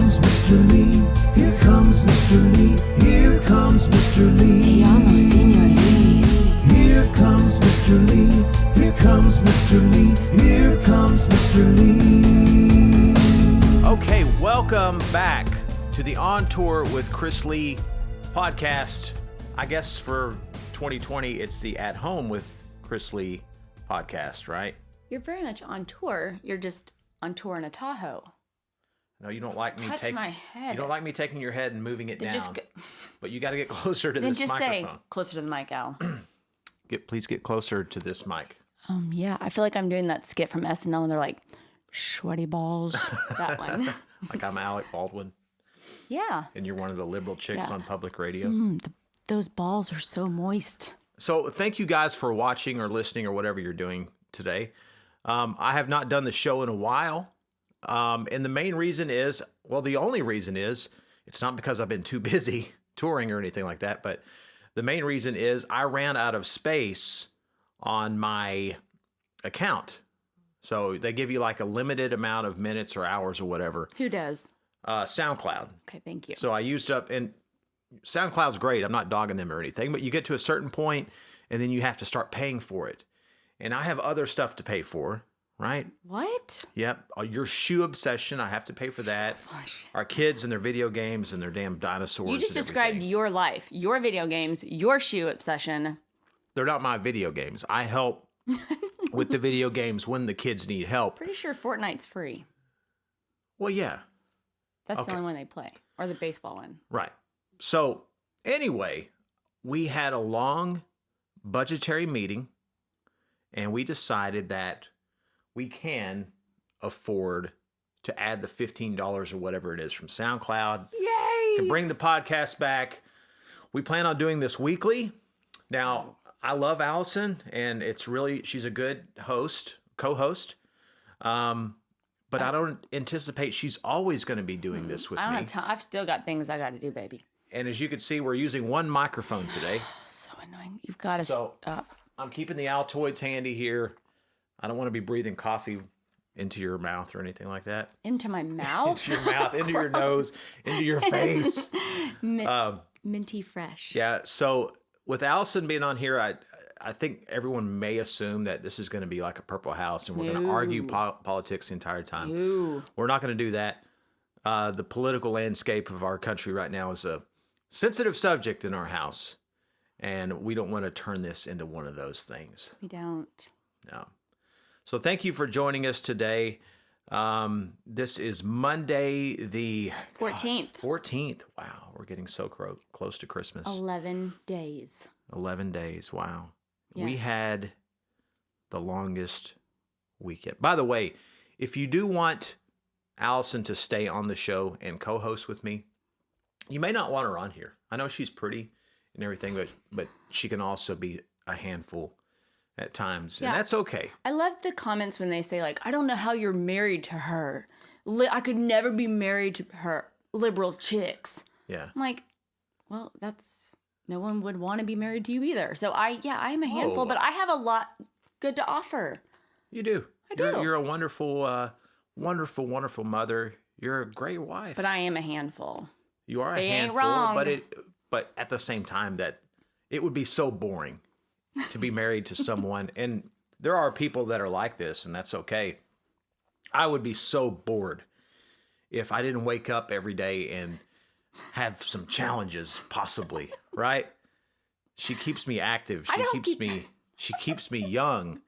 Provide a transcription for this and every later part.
comes Mr. Lee. Here comes Mr. Lee. Here comes Mr. Lee. Te amo, Señor Lee. Here comes Mr. Lee. Here comes Mr. Lee. Here comes Mr. Lee. Okay, welcome back to the On Tour with Chris Lee podcast. I guess for 2020, it's the At Home with Chris Lee podcast, right? You're very much on tour. You're just on tour in a Tahoe. No, you don't like me Touch my head. You don't like me taking your head and moving it Then down. just But you got to get closer to Then this just microphone. say closer to the mic, Al. Please get closer to this mic. Yeah, I feel like I'm doing that skit from SNL and they're like, sweaty balls. That one. Like I'm Alec Baldwin, Yeah. and you're one of the liberal chicks Yeah. on public radio. Those balls are so moist. So thank you guys for watching or listening or whatever you're doing today. I have not done the show in a while. And the main reason is, well, the only reason is, it's not because I've been too busy touring or anything like that, but the main reason is I ran out of space on my account. So they give you like a limited amount of minutes or hours or whatever. Who does? SoundCloud. Okay, thank you. So I used up, and SoundCloud's great. I'm not dogging them or anything, but you get to a certain point and then you have to start paying for it. And I have other stuff to pay for, right? What? Yep. Your shoe obsession, I have to pay for that. Our kids and their video games and their damn dinosaurs. You just and described everything. your life, your video games, your shoe obsession. They're not my video games. I help with the video games when the kids need help. Pretty sure Fortnite's free. Well, yeah. That's Okay. the only one they play. Or the baseball one. Right. So anyway, we had a long budgetary meeting and we decided that we can afford to add the $15 or whatever it is from SoundCloud Yay! to bring the podcast back. We plan on doing this weekly. Now, I love Allison, and she's a good co-host. But I don't anticipate she's always going to be doing this with I don't me. have time. I've still got things I got to do, baby. And as you can see, we're using one microphone today. So annoying. You've got to So stop. I'm keeping the Altoids handy here. I don't want to be breathing coffee into your mouth or anything like that. Into my mouth? Into your mouth, into your nose, into your face. Minty fresh. Yeah, so with Allison being on here, I think everyone may assume that this is going to be like a Purple House and we're going to argue politics the entire time. Ooh. We're not going to do that. The political landscape of our country right now is a sensitive subject in our house, and we don't want to turn this into one of those things. We don't. No. So thank you for joining us today. This is Monday the 14th. 14th. Wow, we're getting so close to Christmas. 11 days. 11 days. Wow. We Yes. had the longest weekend. By the way, if you do want Allison to stay on the show and co-host with me, you may not want her on here. I know she's pretty and everything, but she can also be a handful at times, Yeah. and that's okay. I love the comments when they say, like, I don't know how you're married to her. I could never be married to her. Liberal chicks. Yeah. I'm like, well, no one would want to be married to you either. So I am a handful, but I have a lot good to offer. You do. I do. You're a wonderful, wonderful mother. You're a great wife. But I am a handful. You are a They ain't handful, wrong. but at the same time, that it would be so boring to be married to someone. And there are people that are like this, and that's okay. I would be so bored if I didn't wake up every day and have some challenges, possibly, right? She keeps me active. She keeps me young.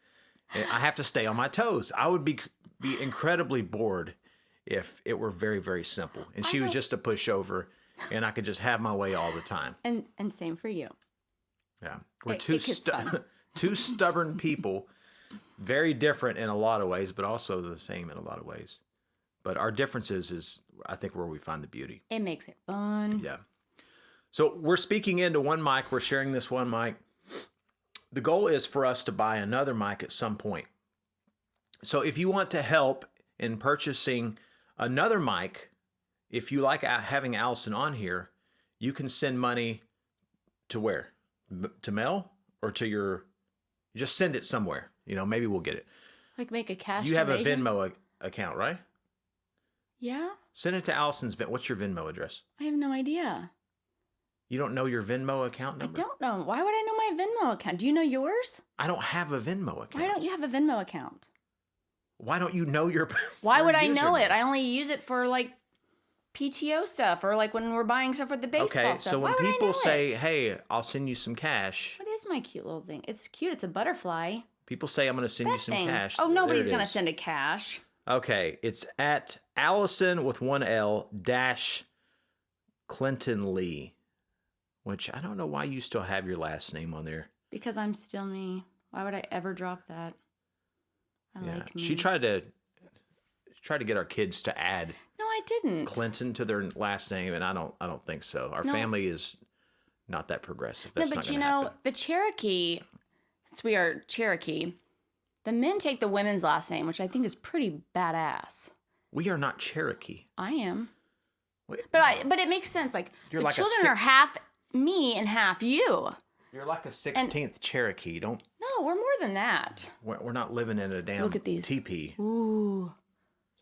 And I have to stay on my toes. I would be incredibly bored if it were very, very simple and she was just a pushover and I could just have my way all the time. And same for you. Yeah. We're It gets fun. two stubborn people, very different in a lot of ways, but also the same in a lot of ways. But our differences is, I think, where we find the beauty. It makes it fun. Yeah. So we're speaking into one mic. We're sharing this one mic. The goal is for us to buy another mic at some point. So if you want to help in purchasing another mic, if you like having Allison on here, you can send money to where? To Mel or to your, just send it somewhere. Maybe we'll get it. Like make a cash You have a donation? Venmo account, right? Yeah. Send it to Allison's. What's your Venmo address? I have no idea. You don't know your Venmo account number? I don't know. Why would I know my Venmo account? Do you know yours? I don't have a Venmo account. Why don't you have a Venmo account? Why don't you know your? Why your would I know username? it? I only use it for like PTO stuff or like when we're buying stuff for the baseball Okay, stuff. so when Why would I people know say, it? "Hey, I'll send you some cash," What is my cute little thing? It's cute. It's a butterfly. people say, "I'm going to send you That some thing. cash." Oh, There nobody's it gonna is. send a cash. Okay, it's at Allison with one L dash Clinton Lee, which I don't know why you still have your last name on there. Because I'm still me. Why would I ever drop that? I like me. She tried to get our kids to add No, I didn't. Clinton to their last name, and I don't think so. Our No. family is not that progressive. No, That's but not you gonna know, happen. the Cherokee, since we are Cherokee, the men take the women's last name, which I think is pretty badass. We are not Cherokee. I am. Wait, But it makes sense. Like You're the like a children are six- half me and half you. you're like a 16th Cherokee. Don't. No, we're more than that. We're not living in a damn Look at these. teepee. Ooh.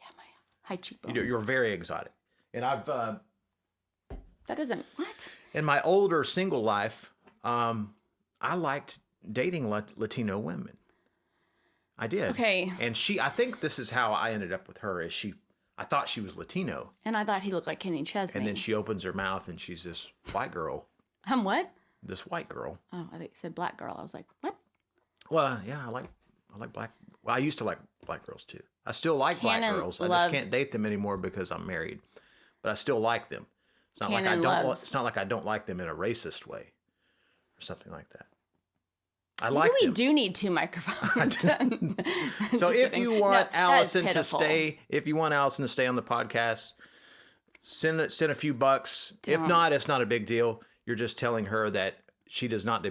Yeah, my high cheekbones. You're very exotic. And I've That doesn't what? in my older single life, I liked dating Latino women. I did. Okay. And I think this is how I ended up with her. I thought she was Latino, And I thought he looked like Kenny Chesney. and then she opens her mouth and she's this white girl. What? This white girl. Oh, I think you said black girl. I was like, what? Well, yeah, I like black. Well, I used to like black girls too. I still like black Cannon girls. I loves- just can't date them anymore because I'm married. But I still like them. It's not like I Cannon don't. loves- It's not like I don't like them in a racist way, or something like that. I Maybe like we them. do need two microphones. So Just if kidding. you No, want that is Allison to pitiful. stay, on the podcast, send a few bucks. If Don't. not, it's not a big deal. You're just telling her that she does not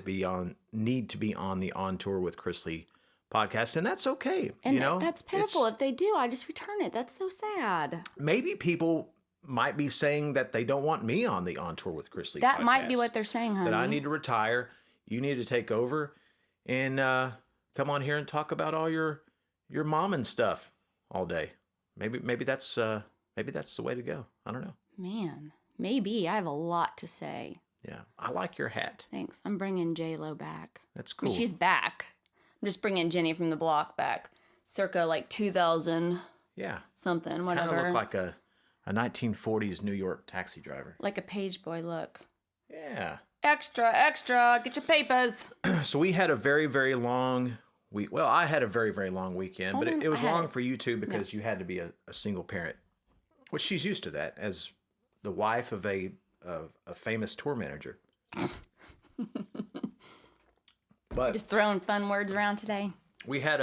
need to be on the On Tour with Chris Lee podcast, and that's okay. And you know, that's pitiful. If they do, I just return it. That's so sad. Maybe people might be saying that they don't want me on the On Tour with Chris Lee. That might be podcast. what they're saying, honey. That I need to retire. You need to take over and come on here and talk about all your mom and stuff all day. Maybe that's the way to go. I don't know. Man, maybe. I have a lot to say. Yeah, I like your hat. Thanks. I'm bringing J-Lo back. That's I mean, cool. she's back. I'm just bringing Jenny from the block back. Circa like 2000 yeah, something, kind whatever. of look like a 1940s New York taxi driver. Like a page boy look. Yeah. Extra, extra. Get your papers. So we had a very, very long week. Well, I had a very, very long weekend, but it was I had long it. for you too because you had to be a single parent, which she's used to that as the wife of a famous tour manager. But Just throwing fun words around today. we had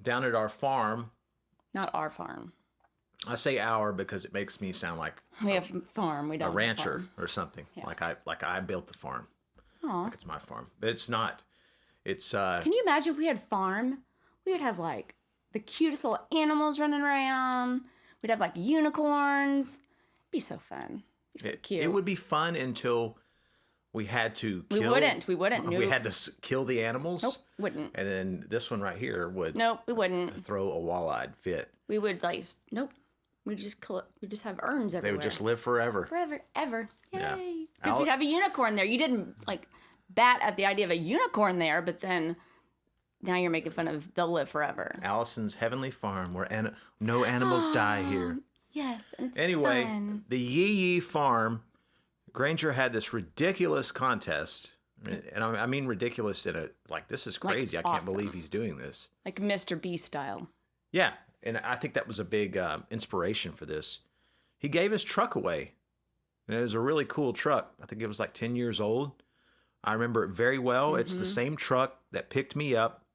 down at our farm. Not our farm. I say our because it makes me sound like We have a farm. We don't a have rancher farm. or something. Yeah. Like I built the farm. Aw. Like it's my farm, but it's not. It's Can you imagine if we had farm? We would have like the cutest little animals running around. We'd have like unicorns. It'd be so fun. It'd be so cute. It would be fun until we had to kill. We wouldn't. We wouldn't. We Nope. had to kill the animals. Nope. Wouldn't. And then this one right here would Nope. We wouldn't. throw a wall-eyed fit. We would like nope. We just have urns everywhere. They would just live forever. forever, ever. Yeah. Yay! Because Al- we'd have a unicorn there. You didn't like bat at the idea of a unicorn there, but then now you're making fun of they'll live forever. Allison's Heavenly Farm, where no animals die here. Yes. And it's Anyway, fun. the Yee Yee Farm, Granger had this ridiculous contest. And I mean ridiculous in a, like, this is crazy. I can't awesome. believe he's doing this. Like Mr. Beast style. Yeah. And I think that was a big inspiration for this. He gave his truck away. And it was a really cool truck. I think it was like 10 years old. I remember it very well. It's the same truck that picked me up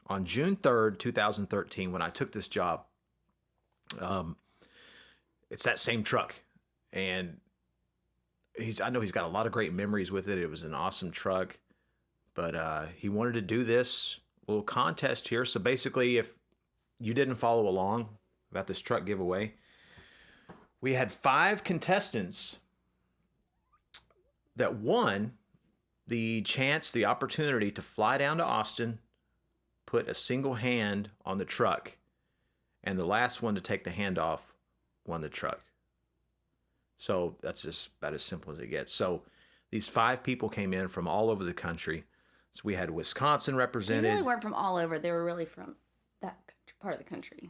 on June 3rd, 2013, when I took this job. It's that same truck. And I know he's got a lot of great memories with it. It was an awesome truck. But he wanted to do this little contest here. So basically, if you didn't follow along about this truck giveaway, we had 5 contestants that won the opportunity to fly down to Austin, put a single hand on the truck, and the last one to take the hand off won the truck. So that's just about as simple as it gets. So these 5 people came in from all over the country. So we had Wisconsin They represented. really weren't from all over. They were really from that part of the country.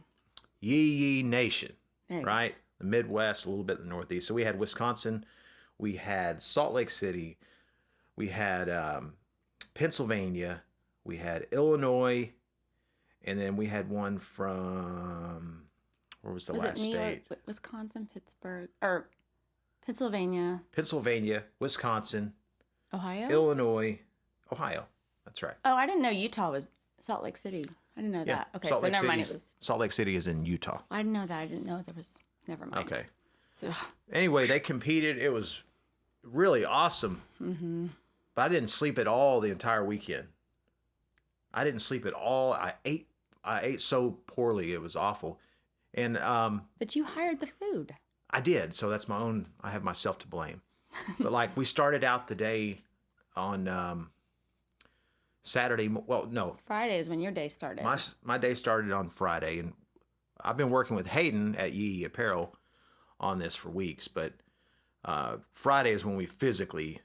Yee Nation, There you go. right? The Midwest, a little bit the Northeast. So we had Wisconsin, we had Salt Lake City, we had Pennsylvania, we had Illinois, and then we had one from, where was the Was last it New state? York, Wisconsin, Pittsburgh, or Pennsylvania, Pennsylvania, Wisconsin, Ohio? Illinois, Ohio. That's right. Oh, I didn't know Utah was Salt Lake City. I didn't know that. Okay, so never mind. It was. Salt Lake City is in Utah. I didn't know that. I didn't know there was. Never mind. Okay. So Anyway, they competed. It was really awesome. mm-hmm. But I didn't sleep at all the entire weekend. I didn't sleep at all. I ate so poorly. It was awful. And But you hired the food. I did. So that's my own. I have myself to blame. But like we started out the day on Saturday. Well, no, Friday is when your day started. my day started on Friday, and I've been working with Hayden at Yee Apparel on this for weeks. But Friday is when we physically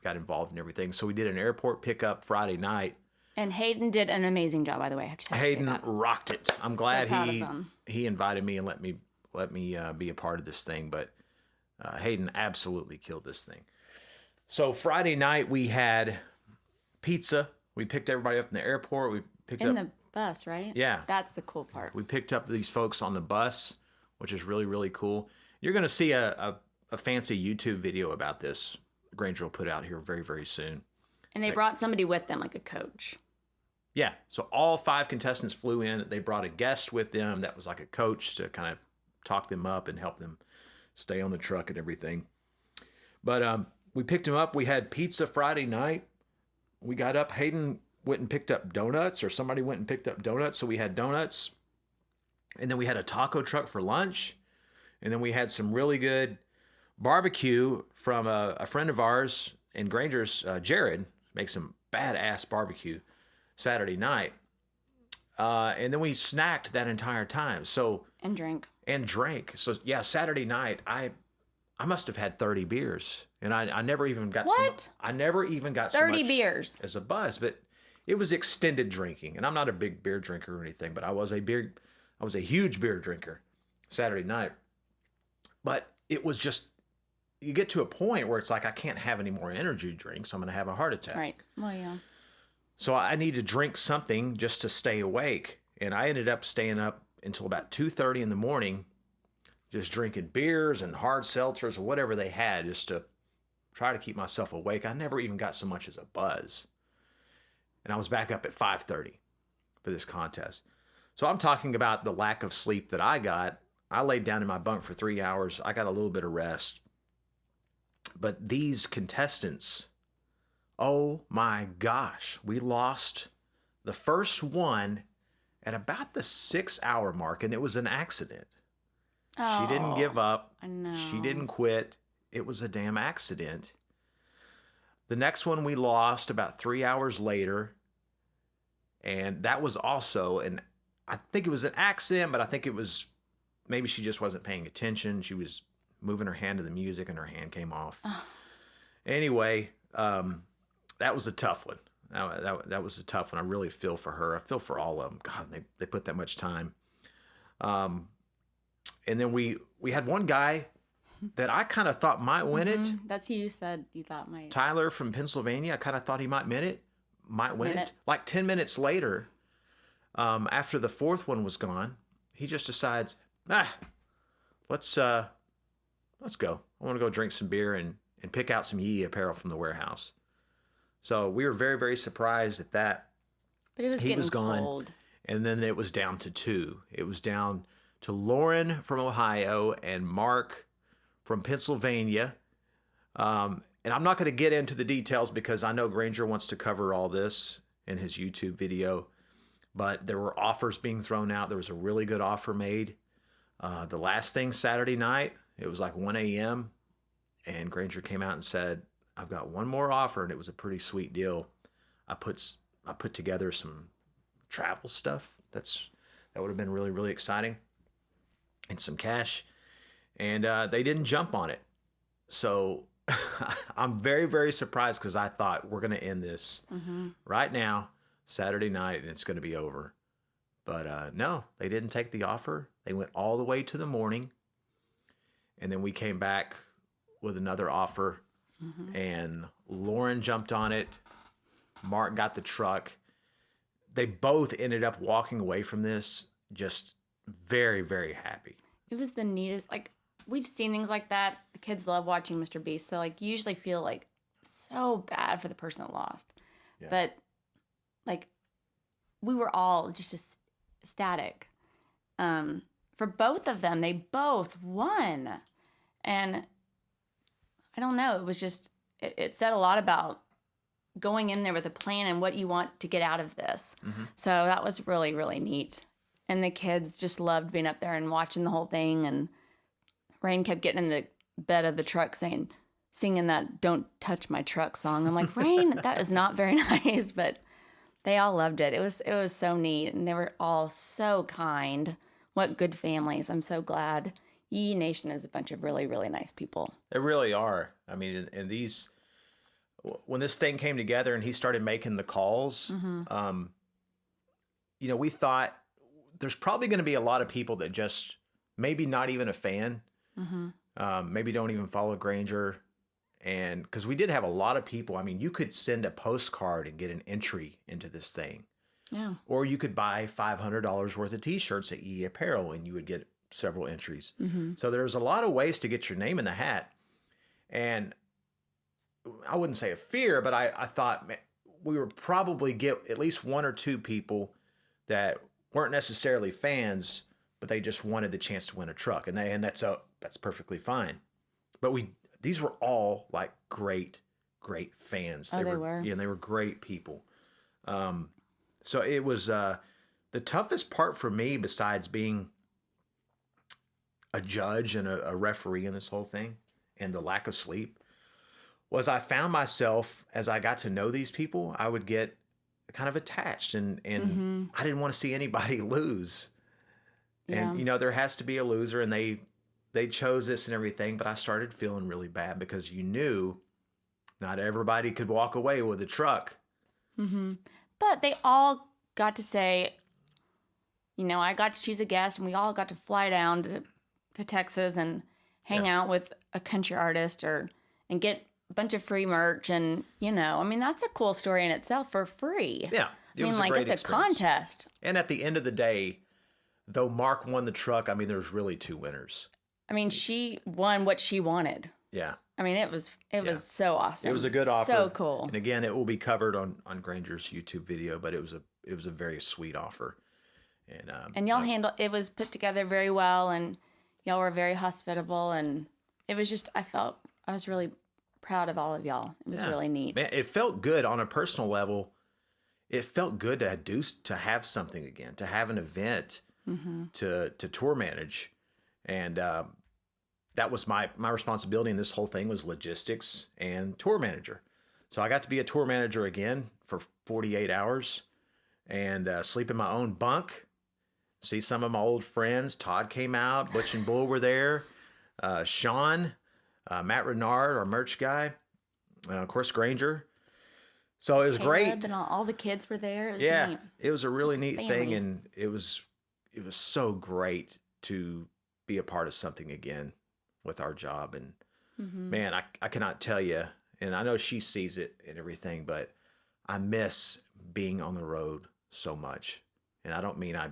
got involved in everything. So we did an airport pickup Friday night. And Hayden did an amazing job, by the way. I have to say Hayden that. rocked it. I'm glad proud of him. he invited me and let me be a part of this thing. But Hayden absolutely killed this thing. So Friday night we had pizza. We picked everybody up in the airport. We picked In up the bus, right? Yeah. That's the cool part. we picked up these folks on the bus, which is really, really cool. You're going to see a fancy YouTube video about this. Granger will put out here very, very soon. And they brought somebody with them, like a coach. Yeah, so all 5 contestants flew in. They brought a guest with them that was like a coach to kind of talk them up and help them stay on the truck and everything. But we picked them up. We had pizza Friday night. We got up. Hayden went and picked up donuts, or somebody went and picked up donuts. So we had donuts. And then we had a taco truck for lunch. And then we had some really good barbecue from a friend of ours in Granger's, Jared, makes some badass barbecue Saturday night. And then we snacked that entire time. So And drink. and drank. So yeah, Saturday night I must have had 30 beers, and I never even got What? I never even got 30 so much beers. as a buzz, but it was extended drinking, and I'm not a big beer drinker or anything, but I was a huge beer drinker Saturday night. But it was just, you get to a point where it's like I can't have any more energy drinks. I'm going to have a heart attack. Right. Well, yeah. So I need to drink something just to stay awake. And I ended up staying up until about 2:30 in the morning, just drinking beers and hard seltzers or whatever they had, just to try to keep myself awake. I never even got so much as a buzz. And I was back up at 5:30 for this contest. So I'm talking about the lack of sleep that I got. I laid down in my bunk for 3 hours. I got a little bit of rest. But these contestants, oh my gosh, we lost the first one at about the 6-hour mark, and it was an accident. She didn't give up. I know. She didn't quit. It was a damn accident. The next one we lost about 3 hours later, and that was also I think it was an accident, but I think it was, maybe she just wasn't paying attention. She was moving her hand to the music and her hand came off. Anyway, that was a tough one. That was a tough one. I really feel for her. I feel for all of them. God, they put that much time. And then we had one guy that I kind of thought might win it. That's who you said you thought might. Tyler from Pennsylvania. I kind of thought he might win it. Like 10 minutes later, after the fourth one was gone, he just decides, let's go. I want to go drink some beer and pick out some Yee apparel from the warehouse. So we were very, very surprised at that. But it was He getting was gone. cold. And then it was down to 2. It was down to Lauren from Ohio and Mark from Pennsylvania. And I'm not going to get into the details because I know Granger wants to cover all this in his YouTube video. But there were offers being thrown out. There was a really good offer made. The last thing Saturday night, it was like 1 a.m. And Granger came out and said, I've got one more offer, and it was a pretty sweet deal. I put together some travel stuff that would have been really, really exciting, and some cash. and they didn't jump on it. So I'm very, very surprised because I thought we're going to end this right now, Saturday night, and it's going to be over. But no, they didn't take the offer. They went all the way to the morning. And then we came back with another offer. And Lauren jumped on it. Mark got the truck. They both ended up walking away from this just very, very happy. It was the neatest. Like, we've seen things like that. The kids love watching Mr. Beast. So, like, you usually feel, like, so bad for the person that lost. Yeah. But, like, we were all just ecstatic. For both of them, they both won. And I don't know. It was just, it said a lot about going in there with a plan and what you want to get out of this. So that was really, really neat. And the kids just loved being up there and watching the whole thing. And Rain kept getting in the bed of the truck singing that "Don't Touch My Truck" song. I'm like, Rain, that is not very nice. But they all loved it. It was so neat. And they were all so kind. What good families. I'm so glad. Yee Nation is a bunch of really, really nice people. They really are. I mean, and these, when this thing came together and he started making the calls, you know, we thought there's probably going to be a lot of people that just maybe not even a fan, maybe don't even follow Granger. And because we did have a lot of people, I mean, you could send a postcard and get an entry into this thing. Yeah. Or you could buy $500 worth of t-shirts at EE Apparel and you would get several entries. So there's a lot of ways to get your name in the hat. And I wouldn't say a fear, but I thought we would probably get at least one or two people that weren't necessarily fans, but they just wanted the chance to win a truck. And that's perfectly fine. But these were all like great fans. They were. Yeah, and they were great people. So it was the toughest part for me, besides being a judge and a referee in this whole thing and the lack of sleep, was I found myself, as I got to know these people, I would get kind of attached and I didn't want to see anybody lose. Yeah. And, you know, there has to be a loser, and they chose this and everything, but I started feeling really bad because you knew not everybody could walk away with a truck. But they all got to say, you know, I got to choose a guest, and we all got to fly down to Texas and hang out with a country artist and get a bunch of free merch. And, you know, I mean, that's a cool story in itself for free. Yeah. I mean, like, it's a contest. And at the end of the day, though Mark won the truck, I mean, there's really two winners. I mean, she won what she wanted. Yeah. I mean, it was so awesome. It was a good offer. So cool. And again, it will be covered on Granger's YouTube video, but it was a very sweet offer. And y'all handled it, was put together very well, and y'all were very hospitable, and it was just, I was really proud of all of y'all. It was really neat. Man, it felt good on a personal level. It felt good to have something again, to have an event, to tour manage. And that was my responsibility in this whole thing, was logistics and tour manager. So I got to be a tour manager again for 48 hours and sleep in my own bunk, see some of my old friends. Todd came out, Butch and Bull were there, Sean, Matt Renard, our merch guy, of course, Granger. So it was great. And all the kids were there. It was neat. It was a really neat Family. thing, and it was so great to be a part of something again with our job. And man, I cannot tell you, and I know she sees it and everything, but I miss being on the road so much. And I don't mean I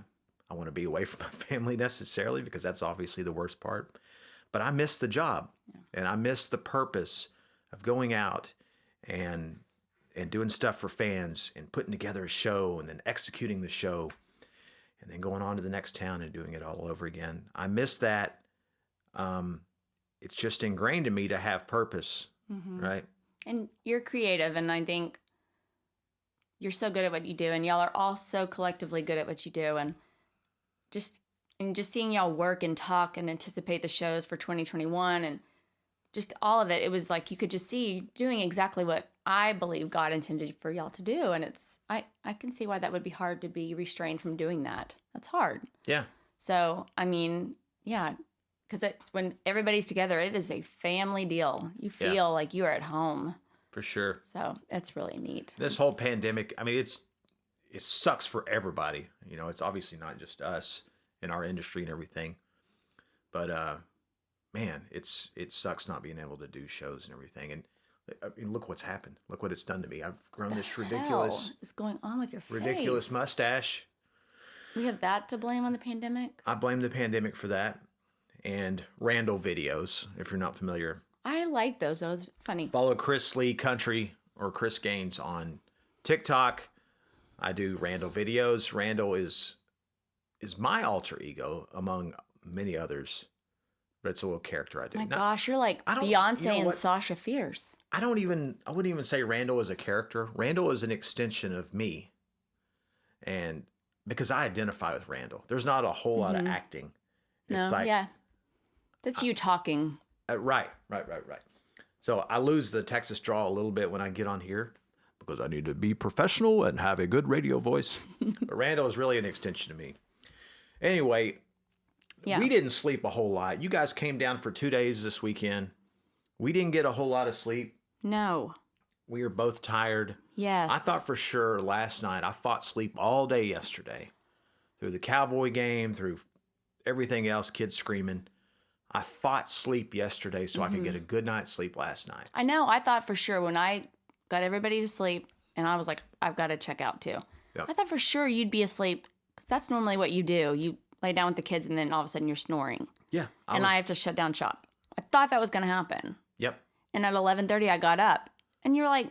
want to be away from my family necessarily, because that's obviously the worst part, but I miss the job and I miss the purpose of going out and doing stuff for fans and putting together a show and then executing the show and then going on to the next town and doing it all over again. I miss that. It's just ingrained in me to have purpose, right? And you're creative, and I think you're so good at what you do, and y'all are all so collectively good at what you do, and just seeing y'all work and talk and anticipate the shows for 2021 and just all of it, it was like you could just see doing exactly what I believe God intended for y'all to do. And I can see why that would be hard to be restrained from doing that. That's hard. Yeah. So, I mean, yeah, because it's when everybody's together, it is a family deal. You feel like you are at home. For sure. So it's really neat. This whole pandemic, I mean, it sucks for everybody. You know, it's obviously not just us in our industry and everything. But man, it sucks not being able to do shows and everything. And I mean, look what's happened. Look what it's done to me. I've grown this ridiculous What is going on with your face? ridiculous mustache. We have that to blame on the pandemic? I blame the pandemic for that. And Randall videos, if you're not familiar. I like those. That was funny. Follow Chris Lee Country or Chris Gaines on TikTok. I do Randall videos. Randall is my alter ego among many others, but it's a little character I do. My gosh, you're like Beyonce and Sasha Fierce. I wouldn't even say Randall is a character. Randall is an extension of me. And because I identify with Randall, there's not a whole lot of acting. It's that's you talking. Right. So I lose the Texas drawl a little bit when I get on here because I need to be professional and have a good radio voice. But Randall is really an extension of me. Anyway, we didn't sleep a whole lot. You guys came down for 2 days this weekend. We didn't get a whole lot of sleep. No. We were both tired. Yes. I thought for sure last night, I fought sleep all day yesterday. Through the Cowboy game, through everything else, kids screaming. I fought sleep yesterday so I could get a good night's sleep last night. I know. I thought for sure when I got everybody to sleep and I was like, I've got to check out too. Yep. I thought for sure you'd be asleep because that's normally what you do. You lay down with the kids and then all of a sudden you're snoring. Yeah. I have to shut down shop. I thought that was going to happen. Yep. And at 11:30 I got up and you're like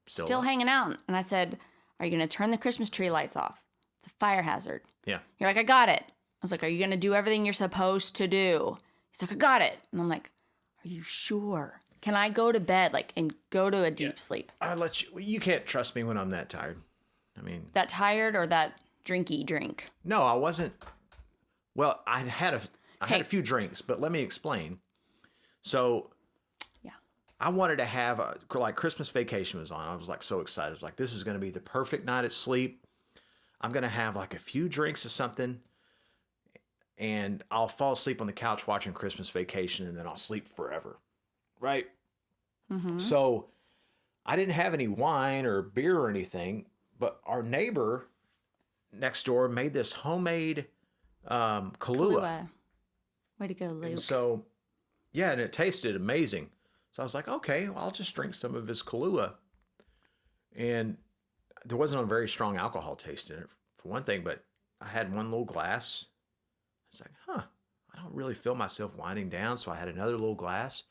still up. hanging out. And I said, are you going to turn the Christmas tree lights off? It's a fire hazard. Yeah. You're like, I got it. I was like, are you going to do everything you're supposed to do? He's like, I got it. And I'm like, are you sure? Can I go to bed and go to a deep sleep? I'll let you. You can't trust me when I'm that tired. I mean, That tired or that drinky drink? no, I wasn't. Well, I had a few drinks, but let me explain. So, Yeah. I wanted to have like Christmas vacation was on. I was like so excited. I was like, this is going to be the perfect night of sleep. I'm going to have like a few drinks or something. And I'll fall asleep on the couch watching Christmas Vacation, and then I'll sleep forever, right? Mm-hmm. So I didn't have any wine or beer or anything, but our neighbor next door made this homemade Kahlua. Way to go, Luke. And so, yeah, and it tasted amazing. So I was like, okay, well, I'll just drink some of his Kahlua. And there wasn't a very strong alcohol taste in it, for one thing, but I had one little glass. I was like, I don't really feel myself winding down. So I had another little glass.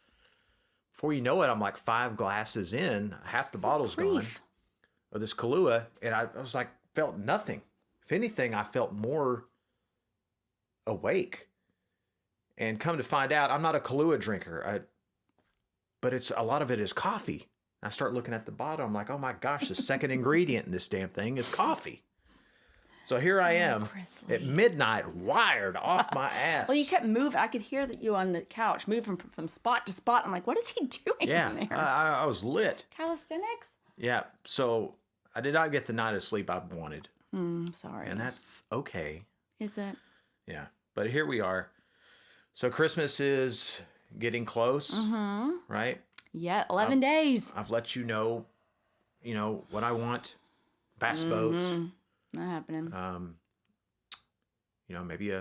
Before you know it, I'm like 5 glasses in, half the bottle's gone of this Kahlua. And I was like, felt nothing. If anything, I felt more awake. And come to find out, I'm not a Kahlua drinker, but a lot of it is coffee. I start looking at the bottle. I'm like, oh my gosh, the second ingredient in this damn thing is coffee. So here I am at midnight, wired off my ass. Well, you kept moving. I could hear that you on the couch, moving from spot to spot. I'm like, what is he doing yeah, in there? I was lit. Calisthenics? Yeah, so I did not get the night of sleep I wanted. Sorry. And that's okay. Is it? Yeah, but here we are. So Christmas is getting close, right? Yeah, 11 days. I've let you know what I want. Bass boats. Not happening. Maybe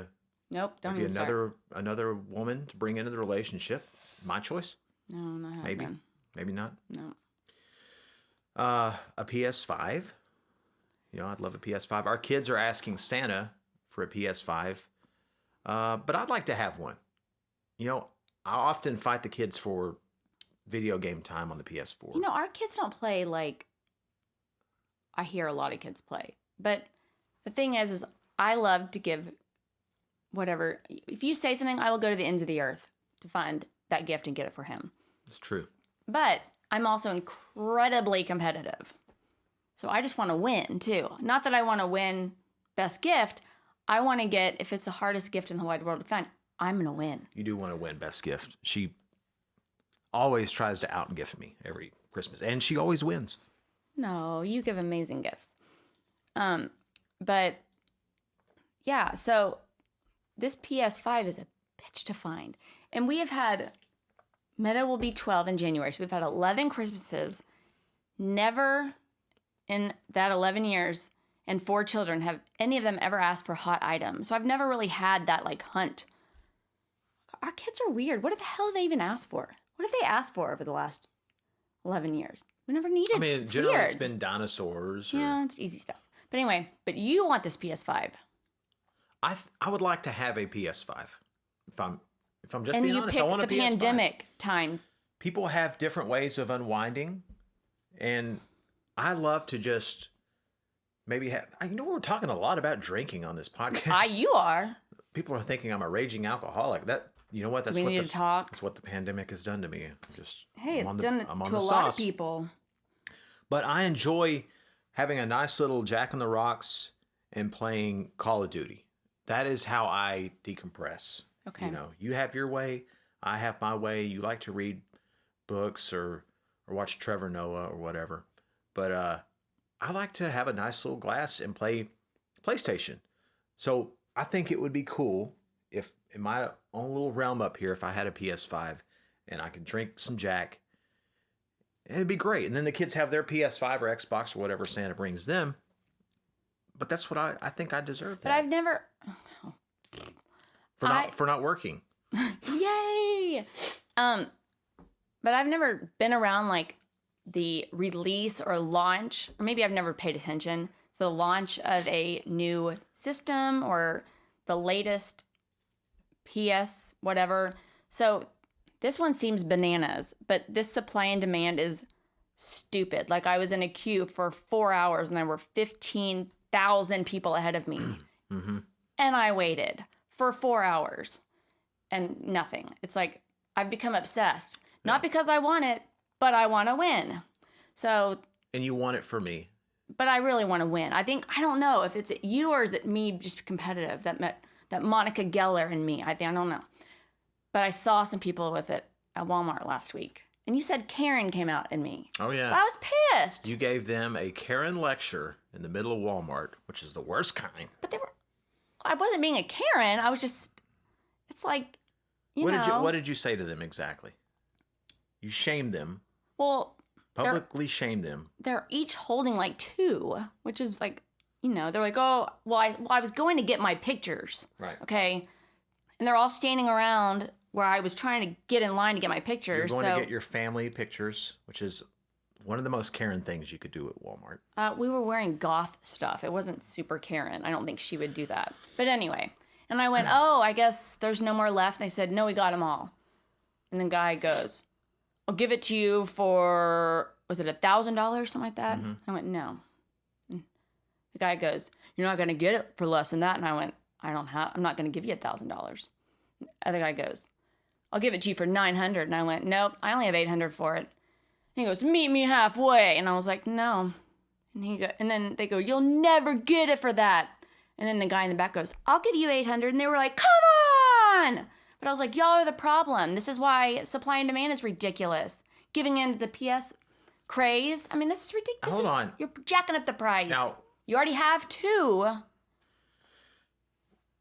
Nope, don't maybe even another woman to bring into the relationship. My choice. No, not happening. Maybe not. No. A PS5. I'd love a PS5. Our kids are asking Santa for a PS5, but I'd like to have one. I often fight the kids for video game time on the PS4. Our kids don't play like I hear a lot of kids play. But the thing is I love to give whatever. If you say something, I will go to the ends of the earth to find that gift and get it for him. It's true. But I'm also incredibly competitive. So I just want to win too. Not that I want to win best gift. I want to get, if it's the hardest gift in the wide world to find, I'm going to win. You do want to win best gift. She always tries to out-gift me every Christmas, and she always wins. No, you give amazing gifts. But yeah, so this PS5 is a bitch to find. And we have had, Meta will be 12 in January. So we've had 11 Christmases. Never in that 11 years and 4 children have any of them ever asked for hot items. So I've never really had that like hunt. Our kids are weird. What the hell do they even ask for? What have they asked for over the last 11 years? We never needed. I mean, it's generally weird. it's been dinosaurs. Or... Yeah, it's easy stuff. But anyway, but you want this PS5. I would like to have a PS5. If I'm just And being you honest, I want a picked the PS5. pandemic time. People have different ways of unwinding, and I love to just maybe have. You know, we're talking a lot about drinking on this podcast. You are. People are thinking I'm a raging alcoholic. That you know what? That's Do we what need to talk? That's what the pandemic has done to me. It's just Hey, I'm it's on the- done I'm on to the a lot of sauce. people. But I enjoy having a nice little Jack in the Rocks and playing Call of Duty. That is how I decompress. Okay. You know, you have your way, I have my way. You like to read books or watch Trevor Noah or whatever. But I like to have a nice little glass and play PlayStation. So I think it would be cool if in my own little realm up here, if I had a PS5 and I could drink some Jack, it'd be great. And then the kids have their PS5 or Xbox or whatever Santa brings them. But that's what I think I deserve. But that I've never. for not working. Yay! But I've never been around like the release or launch, or maybe I've never paid attention to the launch of a new system or the latest PS whatever. So this one seems bananas, but this supply and demand is stupid. Like I was in a queue for 4 hours and there were 15,000 people ahead of me. Mm-hmm. And I waited for 4 hours and nothing. It's like I've become obsessed. Not because I want it, but I want to win. So, And you want it for me. but I really want to win. I don't know if it's you or is it me just competitive, that Monica Geller in me. I don't know. But I saw some people with it at Walmart last week. And you said Karen came out in me. Oh, yeah. I was pissed. You gave them a Karen lecture in the middle of Walmart, which is the worst kind. But I wasn't being a Karen. I was just, it's like, What did you say to them exactly? You shamed them. Well, Publicly shamed them. they're each holding like 2, which is like, they're like, oh, well, I was going to get my pictures. Right. Okay. And they're all standing around where I was trying to get in line to get my pictures. You're going to get your family pictures, which is one of the most Karen things you could do at Walmart. We were wearing goth stuff. It wasn't super Karen. I don't think she would do that. But anyway. And I went, oh, I guess there's no more left. And they said, no, we got them all. And the guy goes, I'll give it to you for, was it $1,000, something like that? Mm-hmm. I went, no. And the guy goes, you're not going to get it for less than that. And I went, I'm not going to give you $1,000. The other guy goes, I'll give it to you for $900. And I went, nope, I only have $800 for it. And he goes, meet me halfway. And I was like, no. And then they go, you'll never get it for that. And then the guy in the back goes, I'll give you $800. And they were like, come on. But I was like, y'all are the problem. This is why supply and demand is ridiculous. Giving in to the PS craze. I mean, this is ridiculous. Hold on. You're jacking up the price. Now- You already have 2.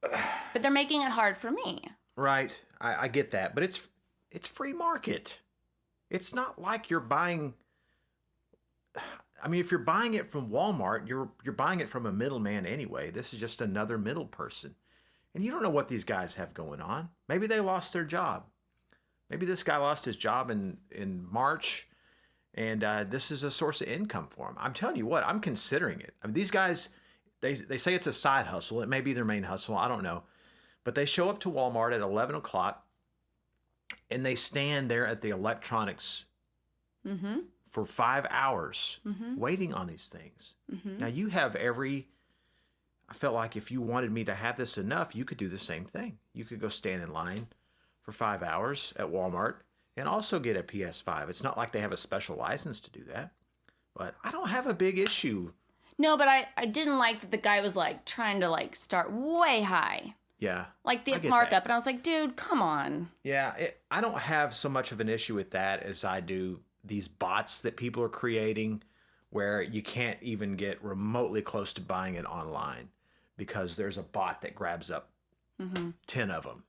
But they're making it hard for me. Right. I get that. But it's free market. It's not like you're buying... I mean, if you're buying it from Walmart, you're buying it from a middleman anyway. This is just another middle person. And you don't know what these guys have going on. Maybe they lost their job. Maybe this guy lost his job in March, and this is a source of income for him. I'm telling you what, I'm considering it. I mean, these guys, they say it's a side hustle. It may be their main hustle. I don't know. But they show up to Walmart at 11 o'clock, and they stand there at the electronics for 5 hours waiting on these things. Now, you have I felt like if you wanted me to have this enough, you could do the same thing. You could go stand in line for 5 hours at Walmart and also get a PS5. It's not like they have a special license to do that. But I don't have a big issue. No, but I didn't like that the guy was like trying to like start way high. Yeah. Like the I get markup. that. And I was like, dude, come on. Yeah, I don't have so much of an issue with that as I do these bots that people are creating where you can't even get remotely close to buying it online because there's a bot that grabs up 10 of them.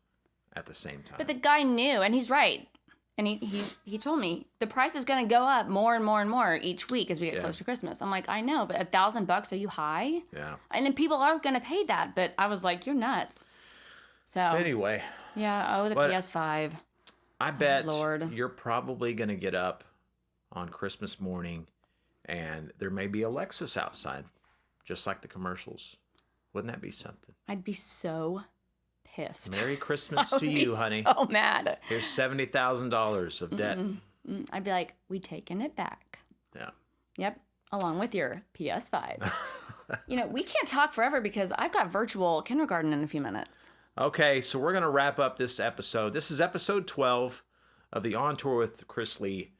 at the same time. But the guy knew, and he's right. And he told me the price is going to go up more and more and more each week as we get closer to Christmas. I'm like, I know, but $1,000, are you high? Yeah. And then people are going to pay that, but I was like, you're nuts. So Anyway. Yeah. Oh, the PS5. I bet Lord. You're probably going to get up on Christmas morning, and there may be a Lexus outside, just like the commercials. Wouldn't that be something? I'd be so pissed. Merry Christmas to you, honey. So mad. Here's $70,000 of debt. I'd be like, we taking it back. Yeah. Yep. Along with your PS5. We can't talk forever because I've got virtual kindergarten in a few minutes. Okay, so we're going to wrap up this episode. This is episode 12 of the On Tour with Chris Lee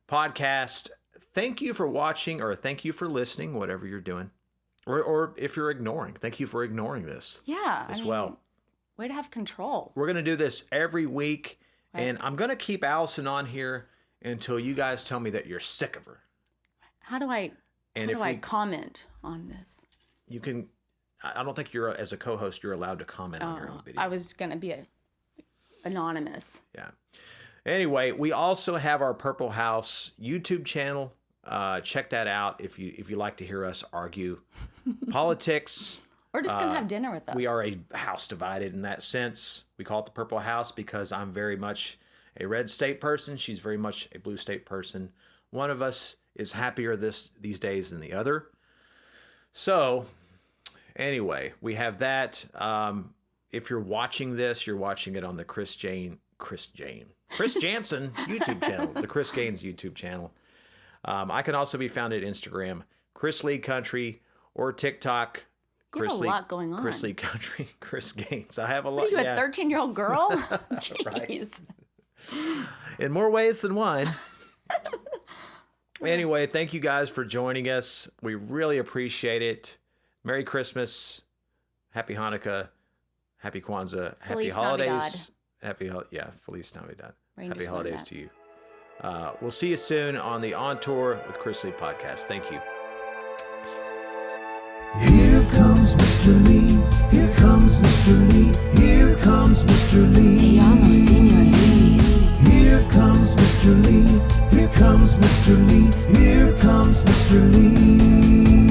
podcast. Thank you for watching, or thank you for listening, whatever you're doing. Or if you're ignoring, thank you for ignoring this. Yeah. As well. Way to have control. We're going to do this every week, and I'm going to keep Allison on here until you guys tell me that you're sick of her. How do I comment on this? You can, I don't think as a co-host, you're allowed to comment on your own video. I was going to be anonymous. Yeah. Anyway, we also have our Purple House YouTube channel. Check that out if you like to hear us argue politics. Or just come have dinner with us. We are a house divided in that sense. We call it the Purple House because I'm very much a red state person. She's very much a blue state person. One of us is happier these days than the other. So, anyway, we have that. If you're watching this, you're watching it on the Chris Jansen YouTube channel, the Chris Gaines YouTube channel. I can also be found at Instagram, Chris Lee Country, or TikTok. You have a lot going on. Chris Lee Country, Chris Gaines. I have a lot. What are you, a 13-year-old girl? Jeez. Right. In more ways than one. Anyway, thank you guys for joining us. We really appreciate it. Merry Christmas. Happy Hanukkah. Happy Kwanzaa. Happy Feliz holidays. Navidad. Feliz Navidad. Rangers Happy love holidays that. to you. We'll see you soon on the On Tour with Chris Lee podcast. Thank you. Here comes Mr. Lee. Here comes Mr. Lee. Here comes Mr. Lee. Here comes Mr. Lee. Here comes Mr. Lee. Here comes Mr. Lee.